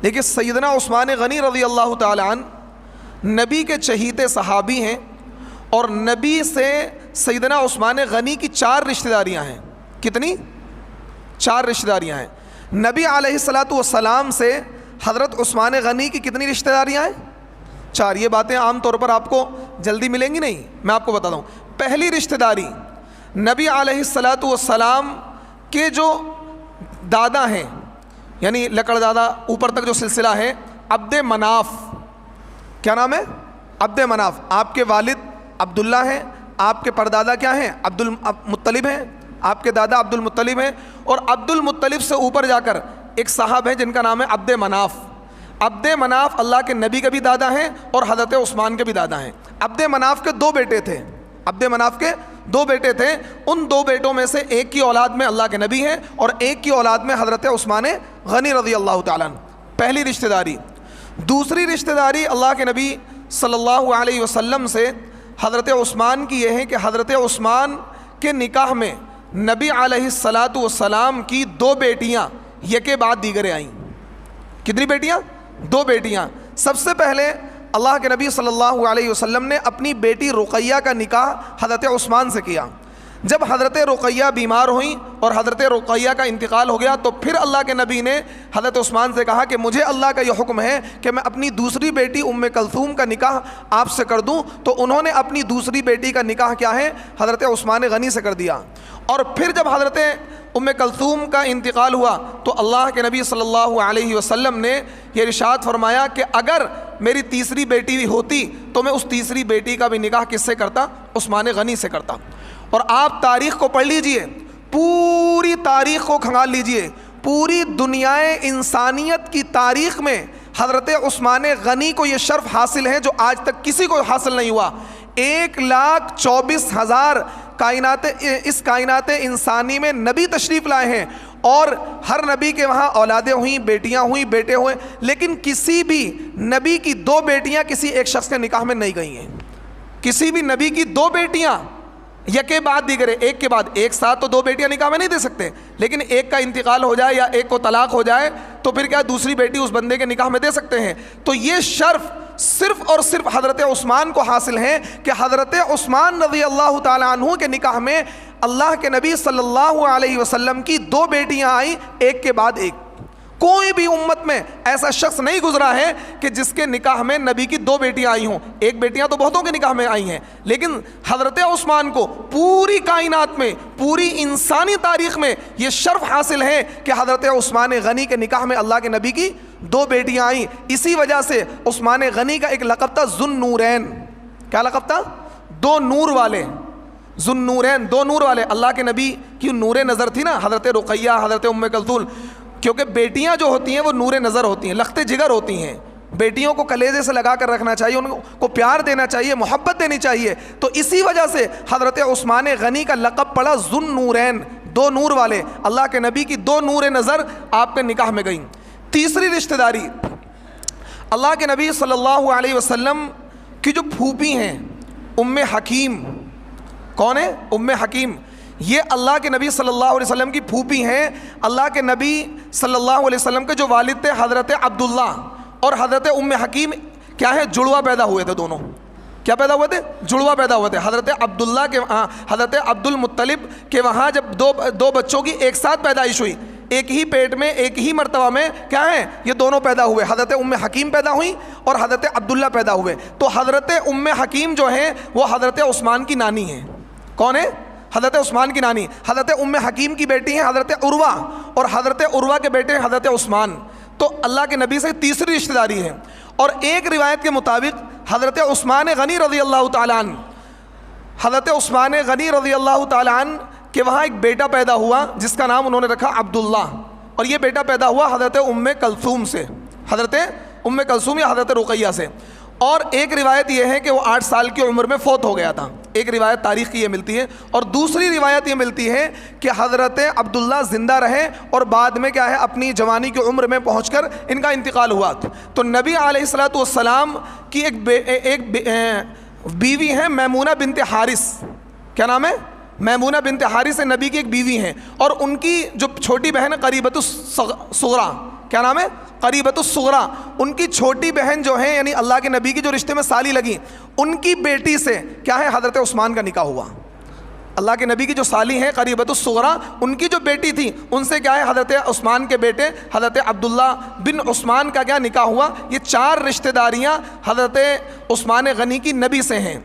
دیکھیے سیدنا عثمان غنی رضی اللہ تعالی عنہ نبی کے چہیتے صحابی ہیں، اور نبی سے سیدنا عثمان غنی کی 4 رشتہ داریاں ہیں۔ کتنی؟ 4 رشتہ داریاں ہیں۔ نبی علیہ الصلاۃ والسلام سے حضرت عثمان غنی کی کتنی رشتہ داریاں ہیں؟ 4۔ یہ باتیں عام طور پر آپ کو جلدی ملیں گی نہیں، میں آپ کو بتا دوں۔ پہلی رشتہ داری، نبی علیہ الصلاۃ والسلام کے جو دادا ہیں، یعنی لکڑ دادا اوپر تک جو سلسلہ ہے، عبد مناف۔ کیا نام ہے؟ عبد مناف۔ آپ کے والد عبداللہ ہیں، آپ کے پردادا کیا ہیں؟ عبد المطلب ہیں، آپ کے دادا عبد المطلب ہیں، اور عبد المطلب سے اوپر جا کر ایک صاحب ہیں جن کا نام ہے عبد مناف۔ عبد مناف اللہ کے نبی کے بھی دادا ہیں اور حضرت عثمان کے بھی دادا ہیں۔ عبد مناف کے 2 بیٹے تھے، عبد مناف کے 2 بیٹے تھے۔ ان 2 بیٹوں میں سے ایک کی اولاد میں اللہ کے نبی ہیں اور ایک کی اولاد میں حضرت عثمان غنی رضی اللہ تعالیٰ عنہ۔ پہلی رشتہ داری۔ دوسری رشتہ داری اللہ کے نبی صلی اللہ علیہ وسلم سے حضرت عثمان کی یہ ہے کہ حضرت عثمان کے نکاح میں نبی علیہ الصلاۃ والسلام کی 2 بیٹیاں یکے بعد دیگرے آئیں۔ کتنی بیٹیاں؟ 2 بیٹیاں۔ سب سے پہلے اللہ کے نبی صلی اللہ علیہ وسلم نے اپنی بیٹی رقیہ کا نکاح حضرت عثمان سے کیا۔ جب حضرت رقیہ بیمار ہوئیں اور حضرت رقیہ کا انتقال ہو گیا تو پھر اللہ کے نبی نے حضرت عثمان سے کہا کہ مجھے اللہ کا یہ حکم ہے کہ میں اپنی دوسری بیٹی ام کلثوم کا نکاح آپ سے کر دوں، تو انہوں نے اپنی دوسری بیٹی کا نکاح کیا ہے؟ حضرت عثمان غنی سے کر دیا۔ اور پھر جب حضرت ام کلثوم کا انتقال ہوا تو اللہ کے نبی صلی اللہ علیہ وسلم نے یہ ارشاد فرمایا کہ اگر میری تیسری بیٹی بھی ہوتی تو میں اس تیسری بیٹی کا بھی نکاح کس سے کرتا؟ عثمان غنی سے کرتا۔ اور آپ تاریخ کو پڑھ لیجئے، پوری تاریخ کو کھنگال لیجئے، پوری دنیا انسانیت کی تاریخ میں حضرت عثمان غنی کو یہ شرف حاصل ہے جو آج تک کسی کو حاصل نہیں ہوا۔ 1,24,000 اس کائنات انسانی میں نبی تشریف لائے ہیں، اور ہر نبی کے وہاں اولادیں ہوئیں، بیٹیاں ہوئیں، بیٹے ہوئے، لیکن کسی بھی نبی کی 2 بیٹیاں کسی ایک شخص کے نکاح میں نہیں گئی ہیں۔ کسی بھی نبی کی 2 بیٹیاں یکے بعد دیگرے، ایک کے بعد ایک ساتھ تو 2 بیٹیاں نکاح میں نہیں دے سکتے، لیکن ایک کا انتقال ہو جائے یا ایک کو طلاق ہو جائے تو پھر کیا دوسری بیٹی اس بندے کے نکاح میں دے سکتے ہیں۔ تو یہ شرف صرف اور صرف حضرت عثمان کو حاصل ہے کہ حضرت عثمان رضی اللہ تعالیٰ عنہ کے نکاح میں اللہ کے نبی صلی اللہ علیہ وسلم کی 2 بیٹیاں آئیں، ایک کے بعد ایک۔ کوئی بھی امت میں ایسا شخص نہیں گزرا ہے کہ جس کے نکاح میں نبی کی 2 بیٹیاں آئی ہوں۔ ایک بیٹیاں تو بہتوں کے نکاح میں آئی ہیں، لیکن حضرت عثمان کو پوری کائنات میں، پوری انسانی تاریخ میں یہ شرف حاصل ہے کہ حضرت عثمان غنی کے نکاح میں اللہ کے نبی کی 2 بیٹیاں آئیں۔ اسی وجہ سے عثمان غنی کا ایک لقب تھا ذو النورین۔ کیا لقب تھا؟ 2 نور والے، ذو النورین، 2 نور والے۔ اللہ کے نبی کی نور نظر تھی نا، حضرت رقیہ، حضرت ام کلثوم، کیونکہ بیٹیاں جو ہوتی ہیں وہ نور نظر ہوتی ہیں، لخت جگر ہوتی ہیں۔ بیٹیوں کو کلیجے سے لگا کر رکھنا چاہیے، ان کو پیار دینا چاہیے، محبت دینی چاہیے۔ تو اسی وجہ سے حضرت عثمان غنی کا لقب پڑا ذو النورین، 2 نور والے۔ اللہ کے نبی کی 2 نور نظر آپ کے نکاح میں گئیں۔ تیسری رشتہ داری، اللہ کے نبی صلی اللہ علیہ وسلم کی جو پھوپھی ہیں ام حکیم۔ کون ہے؟ ام حکیم۔ یہ اللہ کے نبی صلی اللہ علیہ وسلم کی پھوپھی ہیں۔ اللہ کے نبی صلی اللہ علیہ وسلم کے جو والد تھے حضرت عبداللہ اور حضرت ام حکیم کیا ہے؟ جڑوا پیدا ہوئے تھے دونوں۔ کیا پیدا ہوئے تھے؟ جڑوا پیدا ہوئے تھے۔ حضرت عبداللہ کے حضرت عبد المطلب کے وہاں جب 2 بچوں کی ایک ساتھ پیدائش ہوئی، ایک ہی پیٹ میں، ایک ہی مرتبہ میں، کیا ہے؟ یہ دونوں پیدا ہوئے، حضرت ام حکیم پیدا ہوئی اور حضرت عبداللہ پیدا ہوئے۔ تو حضرت ام حکیم جو ہیں وہ حضرت عثمان کی نانی ہیں۔ کون ہے؟ حضرت عثمان کی نانی۔ حضرت ام حکیم کی بیٹی ہیں حضرت عروہ، اور حضرت عروہ کے بیٹے ہیں حضرت عثمان۔ تو اللہ کے نبی سے تیسری رشتہ داری ہے۔ اور ایک روایت کے مطابق حضرت عثمان غنی رضی اللہ تعالیٰ عنہ، حضرت عثمان غنی رضی اللہ تعالیٰ عنہ کہ وہاں ایک بیٹا پیدا ہوا جس کا نام انہوں نے رکھا عبداللہ، اور یہ بیٹا پیدا ہوا حضرت ام کلثوم سے، حضرت ام کلثوم یا حضرت رقیہ سے۔ اور ایک روایت یہ ہے کہ وہ 8 سال کی عمر میں فوت ہو گیا تھا، ایک روایت تاریخ کی یہ ملتی ہے، اور دوسری روایت یہ ملتی ہے کہ حضرت عبداللہ زندہ رہے اور بعد میں کیا ہے اپنی جوانی کی عمر میں پہنچ کر ان کا انتقال ہوا۔ تو نبی علیہ الصلوۃ والسلام کی ایک بیوی ہے میمونہ بنت حارث۔ کیا نام ہے؟ میمونہ بنت حارث نبی کی ایک بیوی ہیں، اور ان کی جو چھوٹی بہن ہے قریبۃ الصغریٰ، کیا نام ہے؟ قریبۃ الصغریٰ، ان کی چھوٹی بہن جو ہیں یعنی اللہ کے نبی کی جو رشتے میں سالی لگی، ان کی بیٹی سے کیا ہے حضرت عثمان کا نکاح ہوا۔ اللہ کے نبی کی جو سالی ہیں قریبۃ الصغریٰ، ان کی جو بیٹی تھی ان سے کیا ہے حضرت عثمان کے بیٹے حضرت عبداللہ بن عثمان کا کیا نکاح ہوا۔ یہ 4 رشتہ داریاں حضرت عثمان غنی کی نبی سے ہیں۔